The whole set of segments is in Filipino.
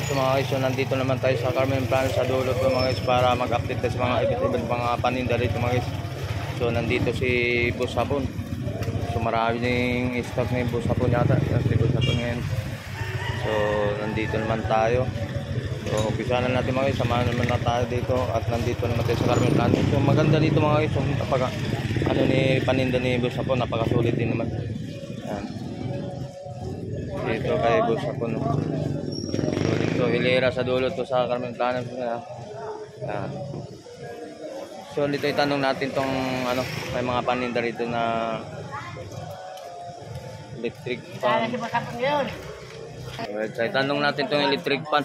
So mga guys, so nandito naman tayo sa Carmen Plano sa dulo to mga guys para mag-update tayo sa mga iba't mga paninda dito mga guys. So nandito si Boss Hapon. So marami ding stock ni Boss Hapon yata. Yes, si Boss Hapon ngayon. So nandito naman tayo. So umpisa na natin mga guys, samahan naman na tayo dito at nandito naman tayo sa Carmen Plano. So maganda dito mga guys, so napaka ano ni paninda ni Boss Hapon, napakasulit din naman. Yan. Dito kay Boss Hapon. So dito hilera sa dulo to sa Carmen Plano. Yan. So dito itanong natin tong ano, may mga paninda rito na electric fan. So itanong natin tong electric fan.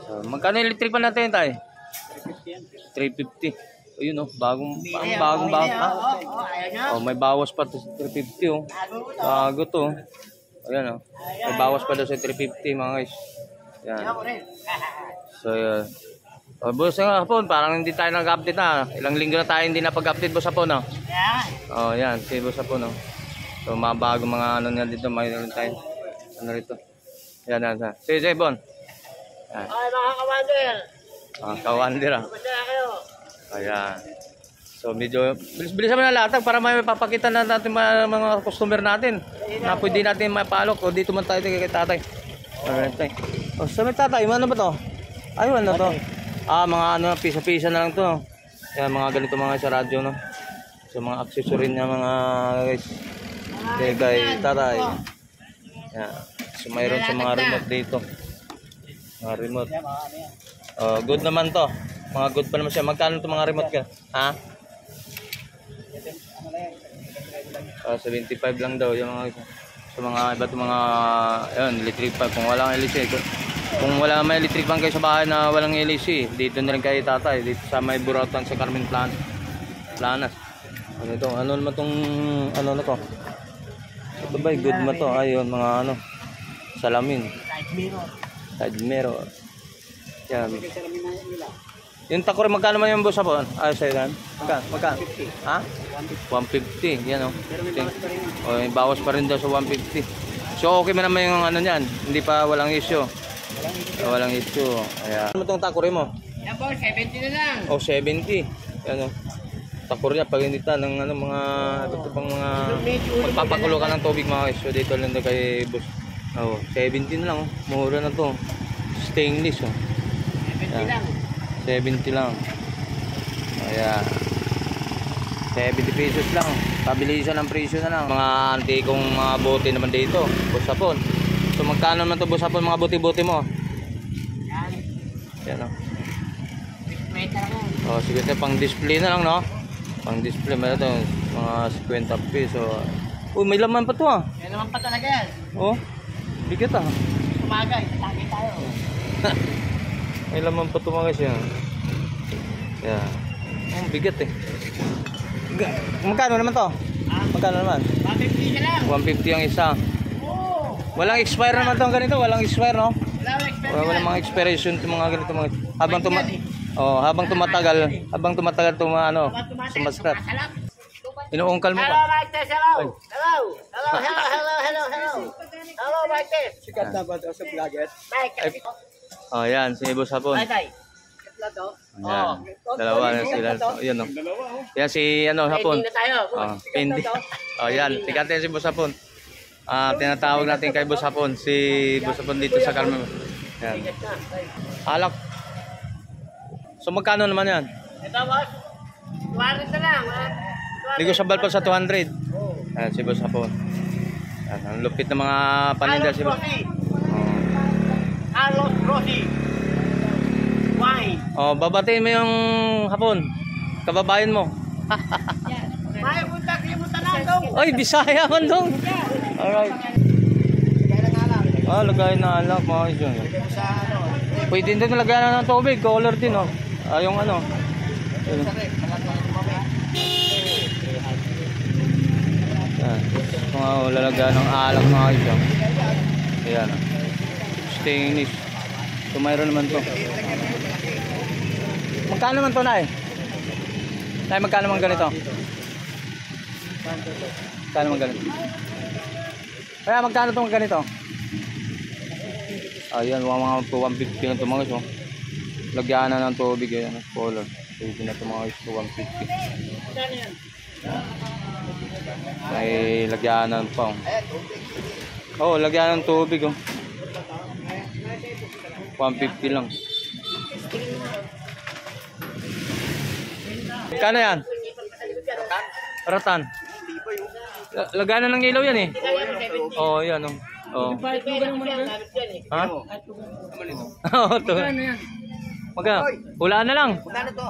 So, magkano electric fan natin tayo? 350. Ayun oh, bagong bago. Oh, may bawas pa to sa 350 oh. Bago to. Ayun oh. May bawas pa daw sa 350 mga guys. Yan. So, oh, Boss Hapon, parang hindi tayo nag-update na. Ilang linggo na tayo hindi napag-update Boss Hapon oh. Oh, yan, si Boss Hapon oh. So, mga bago mga ano na dito, mayroon tayo. Ano rito? Yan. Si Bon. Ay, mga kawander. Mga kawander ah. Ayan. So medyo bilis-bilisan mo na latag para may papakita na natin mga customer natin na pwede natin mapalok. O dito man tayo kay tatay. Alright tay. O sa may tatay, ano ba to? Ay, ano to? Ah, mga ano, pisa-pisa na lang to. Yan, mga ganito mga sa radyo no. So mga accessory niya mga guys. Kay tatay. Yan. So mayroon sa mga remote dito. Mga remote. Oh, good naman to. Mga good pa naman siya. Magkano to mga remote ka? Ha? 75 lang daw yung mga sa mga iba't mga ayun, electric fan. Kung walang LEC, kung wala may electric fan kayo sa bahay na walang LEC, dito na rin kayo tatay. Dito sa may Burautan sa Carmen Planas. Ano ito? Ano naman tong ano na to? Ito ba? Good mo to. Ayun, mga ano. Salamin. Side mirror. Yan. Yung takore magkano man yung Boss Hapon? Ay, sa'yo yan. Magkano? Ha? 150. Yan o. Oh, may bawas pa rin daw sa 150. So okay man naman yung ano niyan. Hindi pa walang issue. Walang issue. Ayan. Ano itong takore mo? Yan po, 70 na lang. Oh, 70. Yan o. Takore niya pag hindi ta ng ano, mga ito pang mga magpapakulo ka ng tubig mga guys. So dito lang daw kay Boss. Oh, 70 na lang oh. Mura na to. Stainless oh. 70 lang. 70 lang. Ayan. 70 pesos lang. Pabilisan ang presyo na lang. Mga antikong mga bote naman dito. Boss Hapon. So magkano naman to Boss Hapon mga bote-bote mo? Yan oh. Oh, sige tayo pang display na lang no. Pang display meron to mga 50 peso. Uy, may laman pa to ah. May laman pa talaga yan. Oh. Bigat ah. Umaga, itatagay tayo. May laman pa tumagas yan. Yeah. Oh, bigat eh. Magkano naman to? Magkano naman? 150 lang. 150 ang isa. Oo. Walang expire naman tong ganito. Walang expire no? Walang expire. Walang mga expiration itong mga ganito mga. Habang tumatagal itong mga ano. Sumascrap. Inuungkal mo Hello, pa. Mike. Hello, Mike. Sikat na ba ito sa vlogger? Mike. Oh, yan. Si Boss Hapon. Tay. Yan. Dalawa na sila. Yan o. Yan si ano, Hapon. Ending na tayo. Pindi. Oh, yan. Sikat yan si Boss Hapon. Tinatawag natin kay Boss Hapon. Si Boss Hapon dito sa Carmen. Yan. Alak. So magkano naman yan? Ito, boss. 200 na lang. Negotiable pa sa 200. Yan si Boss Hapon. Yan. Ang lupit ng mga paninda si Boss. Carlos Rossi. Wine. Oh, babatiin mo yung Hapon. Kababayan mo. May punta na dong. Ay, Bisaya man dong. Alright. Lagay na alak mga isyo. Pwede din lagyan ng tubig, color din oh. Yung ano. Yan. Mga lalagyan ng alak mga isyo. Ayan. Stainless. So mayroon naman to. Magkano naman to na eh? Nay, magkano naman ganito? Magkano naman ganito? Kaya magkano itong ganito? Ayan, mga 150 na ito mga guys. Oh. Lagyan na ng tubig. Ayan, color. Pwede na ito mga guys, 150. May lagyanan pa. Oh, lagyan ng tubig. Oh. 150 lang. Kano yan? Ratan. Lagyan na ng ilaw yan eh. Oh, yan oh. Oh. Ha? Oo, ito. Magkano? Hulaan na lang. Magkano to?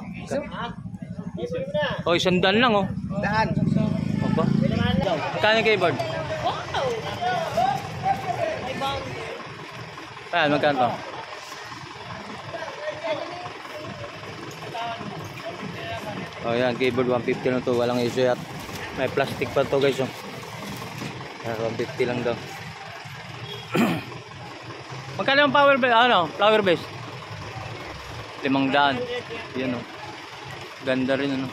Oh, 100 lang oh. Daan. Aba. Magkano yung keyboard? Ayan, magkano to? Oh, yan, keyboard 150 na to, walang issue at may plastic pa to guys oh. Yan, 150 lang daw. Magkano yung power base? Ano? Flower base? 500. Yan oh. Ganda rin ano.